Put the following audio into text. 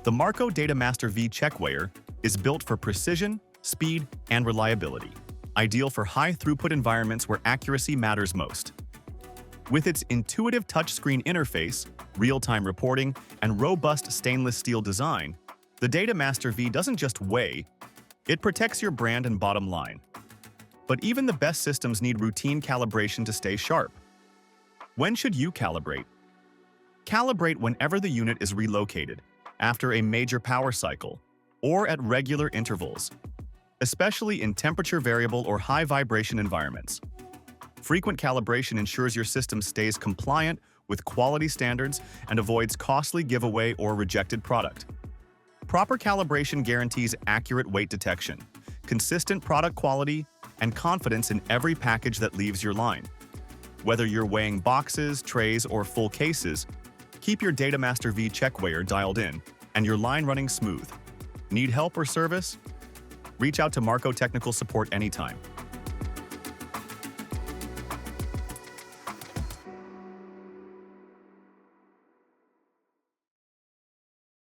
The Marco DataMaster V checkweighers is built for precision, speed, and reliability, ideal for high-throughput environments where accuracy matters most. With its intuitive touchscreen interface, real-time reporting, and robust stainless steel design, the DataMaster V doesn't just weigh, it protects your brand and bottom line. But even the best systems need routine calibration to stay sharp. When should you calibrate? Calibrate whenever the unit is relocated, after a major power cycle, or at regular intervals, especially in temperature-variable or high-vibration environments. Frequent calibration ensures your system stays compliant with quality standards and avoids costly giveaway or rejected product. Proper calibration guarantees accurate weight detection, consistent product quality, and confidence in every package that leaves your line. Whether you're weighing boxes, trays, or full cases, keep your DataMaster V checkweighers dialed in and your line running smooth. Need help or service? Reach out to Marco Technical Support anytime.